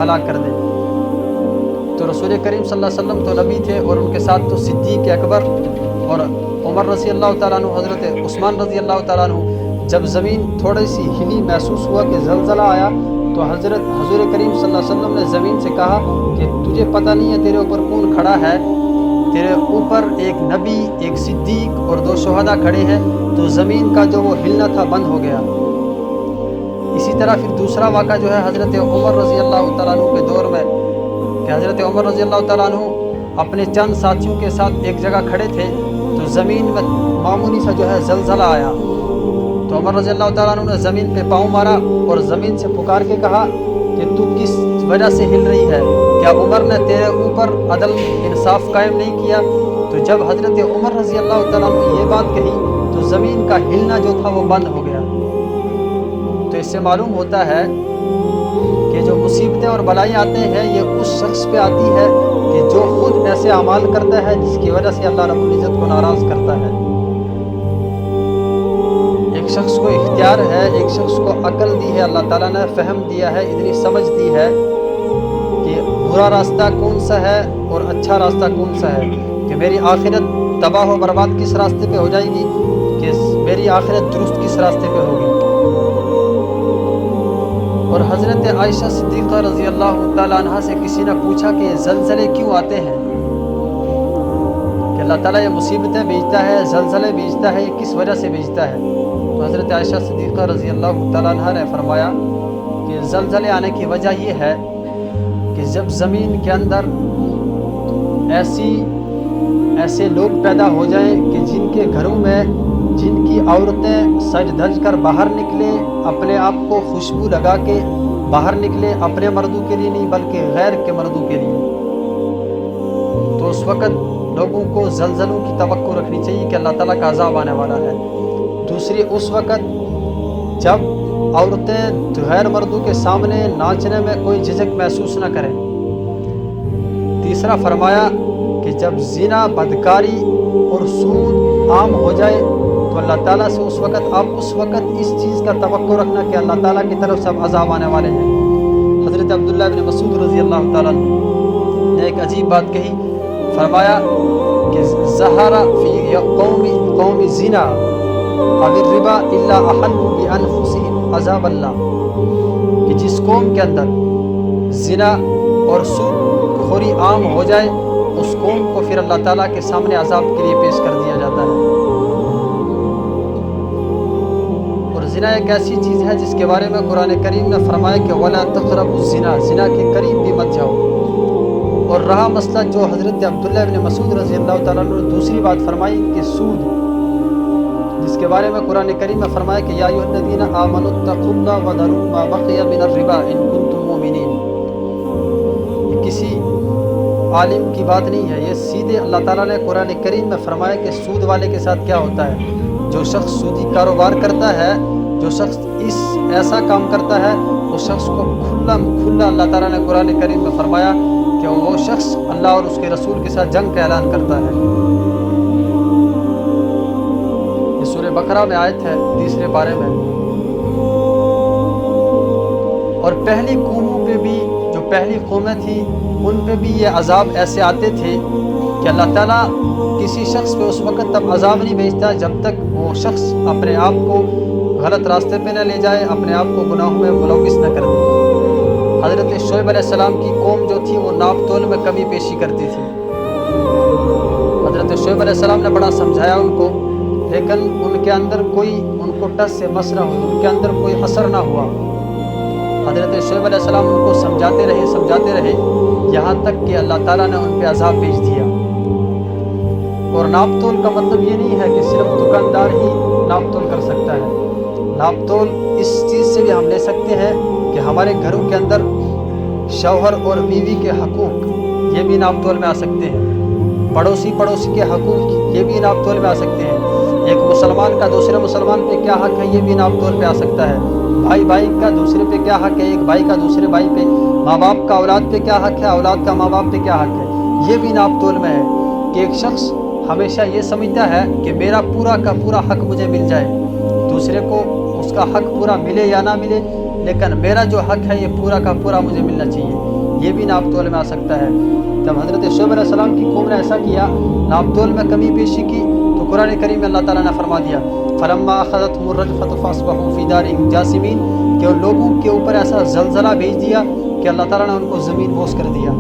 ہلاک کر دے۔ تو رسول کریم صلی اللہ علیہ وسلم تو نبی تھے، اور ان کے ساتھ تو صدیق اکبر اور عمر رضی اللہ تعالیٰ عنہ، حضرت عثمان رضی اللہ تعالیٰ عنہ۔ جب زمین تھوڑی سی ہلی، محسوس ہوا کہ زلزلہ آیا، تو حضور کریم صلی اللہ علیہ وسلم نے زمین سے کہا کہ تجھے پتہ نہیں ہے تیرے اوپر کون کھڑا ہے؟ تیرے اوپر ایک نبی، ایک صدیق اور 2 شہداء کھڑے ہیں۔ تو زمین کا جو وہ ہلنا تھا بند ہو گیا۔ اسی طرح پھر دوسرا واقعہ جو ہے حضرت عمر رضی اللہ تعالیٰ عنہ کے دور میں، کہ حضرت عمر رضی اللہ تعالیٰ عنہ اپنے چند ساتھیوں کے ساتھ ایک جگہ کھڑے تھے، تو زمین میں معمولی سا جو ہے زلزلہ آیا۔ تو عمر رضی اللہ تعالیٰ عنہ نے زمین پہ پاؤں مارا اور زمین سے پکار کے کہا کہ تو کس وجہ سے ہل رہی ہے؟ کیا عمر نے تیرے اوپر عدل انصاف قائم نہیں کیا؟ تو جب حضرت عمر رضی اللہ تعالیٰ عنہ یہ بات کہی تو زمین کا ہلنا جو تھا وہ بند ہو گیا۔ تو اس سے معلوم ہوتا ہے کہ جو مصیبتیں اور بلائیں آتے ہیں یہ اس شخص پہ آتی ہے کہ جو خود ایسے اعمال کرتا ہے جس کی وجہ سے اللہ رب العزت کو ناراض کرتا ہے۔ ایک شخص کو اختیار ہے، ایک شخص کو عقل دی ہے، اللہ تعالیٰ نے فہم دیا ہے، اتنی سمجھ دی ہے کہ برا راستہ کون سا ہے اور اچھا راستہ کون سا ہے، کہ میری آخرت تباہ و برباد کس راستے پہ ہو جائے گی، کہ میری آخرت درست کس راستے پہ ہوگی۔ اور حضرت عائشہ صدیقہ رضی اللہ تعالیٰ عنہ سے کسی نے پوچھا کہ یہ زلزلے کیوں آتے ہیں، کہ اللہ تعالیٰ یہ مصیبتیں بھیجتا ہے، زلزلے بھیجتا ہے، یہ کس وجہ سے بھیجتا ہے؟ تو حضرت عائشہ صدیقہ رضی اللہ تعالیٰ عنہ نے فرمایا کہ زلزلے آنے کی وجہ یہ ہے کہ جب زمین کے اندر ایسے لوگ پیدا ہو جائیں کہ جن کے گھروں میں جن کی عورتیں سج دھج کر باہر نکلے، اپنے آپ کو خوشبو لگا کے باہر نکلے، اپنے مردوں کے لیے نہیں بلکہ غیر کے مردوں کے لیے، تو اس وقت لوگوں کو زلزلوں کی توقع رکھنی چاہیے کہ اللہ تعالیٰ کا عذاب آنے والا ہے۔ دوسری، اس وقت جب عورتیں غیر مردوں کے سامنے ناچنے میں کوئی جھجک محسوس نہ کریں۔ تیسرا فرمایا کہ جب زنا، بدکاری اور سود عام ہو جائے تو اللہ تعالیٰ سے اس وقت اس چیز کا توقع رکھنا کہ اللہ تعالیٰ کی طرف سے اب عذاب آنے والے ہیں۔ حضرت عبداللہ بن مسعود رضی اللہ تعالیٰ عنہ نے ایک عجیب بات کہی، فرمایا کہ ظہر فی قوم زنا او الربا الا احلوا بانفسهم عذاب اللہ، کہ جس قوم کے اندر زنا اور سود خوری عام ہو جائے اس قوم کو پھر اللہ تعالیٰ کے سامنے عذاب کے لیے پیش کر دیا جاتا ہے۔ اور زنا ایک ایسی چیز ہے جس کے بارے میں قرآن کریم نے فرمایا کہ وَلَا تَقْرَبُوا الزِّنَا، زنا کے قریب بھی مت جاؤ۔ اور رہا مسئلہ جو حضرت عبداللہ بن مسعود رضی اللہ تعالیٰ عنہ نے دوسری بات فرمائی کہ سود، جس کے بارے میں قرآن کریم میں فرمایا کہ یا ایھا الذین آمنوا اتقوا اللہ وذروا ما بقی من الربا ان کنتم مؤمنین۔ یہ کسی عالم کی بات نہیں ہے، یہ سیدھے اللہ تعالیٰ نے قرآن کریم میں فرمایا کہ سود والے کے ساتھ کیا ہوتا ہے۔ جو شخص سودی کاروبار کرتا ہے، جو شخص ایسا کام کرتا ہے، اس شخص کو کھلا اللہ تعالیٰ نے قرآن کریم میں فرمایا کہ وہ شخص اللہ اور اس کے رسول کے ساتھ جنگ کا اعلان کرتا ہے۔ یہ سورہ بقرہ میں آیت ہے 3 پارے میں۔ اور پہلی قوموں پہ بھی، جو پہلی قومیں تھیں ان پہ بھی یہ عذاب ایسے آتے تھے کہ اللہ تعالیٰ کسی شخص پہ اس وقت تب عذاب نہیں بھیجتا جب تک وہ شخص اپنے آپ کو غلط راستے پہ نہ لے جائے، اپنے آپ کو گناہوں میں ملوث نہ کر دے۔ حضرت شعیب علیہ السلام کی قوم جو تھی وہ ناپ تول میں کمی پیشی کرتی تھی۔ حضرت شعیب علیہ السلام نے بڑا سمجھایا ان کو، لیکن ان کے اندر کوئی ان کو ٹس سے مس نہ ہوئی، ان کے اندر کوئی اثر نہ ہوا۔ حضرت شعیب علیہ السلام ان کو سمجھاتے رہے یہاں تک کہ اللہ تعالیٰ نے ان پہ عذاب بھیج دیا۔ اور ناپ تول کا مطلب یہ نہیں ہے کہ صرف دکاندار ہی ناپ تول کر سکتا ہے۔ ناپ تول اس چیز سے بھی ہم لے سکتے ہیں کہ ہمارے گھروں کے اندر شوہر اور بیوی کے حقوق، یہ بھی ناپ تول میں آ سکتے ہیں۔ پڑوسی کے حقوق، یہ بھی ناپ تول میں آ سکتے ہیں۔ ایک مسلمان کا دوسرے مسلمان پہ کیا حق ہے، یہ بھی ناپ تول پہ آ سکتا ہے۔ بھائی کا دوسرے پہ کیا حق ہے، ایک بھائی کا دوسرے بھائی پہ، ماں باپ کا اولاد پہ کیا حق ہے، اولاد کا ماں باپ پہ کیا حق ہے، یہ بھی ناپ تول میں ہے۔ کہ ایک شخص ہمیشہ یہ سمجھتا ہے کہ میرا پورا کا پورا حق مجھے مل جائے، دوسرے کو اس کا حق پورا ملے یا نہ ملے، لیکن میرا جو حق ہے یہ پورا کا پورا مجھے ملنا چاہیے، یہ بھی ناپ تول میں آ سکتا ہے۔ جب حضرت شعیب علیہ السلام کی قوم نے ایسا کیا، ناپ تول میں کمی بیشی کی، تو قرآن کریم میں اللہ تعالیٰ نے فرما دیا فلما اخذتهم الرجفة فاصبحوا في دارهم جاثمین، کہ ان لوگوں کے اوپر ایسا زلزلہ بھیج دیا کہ اللہ تعالیٰ نے ان کو زمین بوس کر دیا۔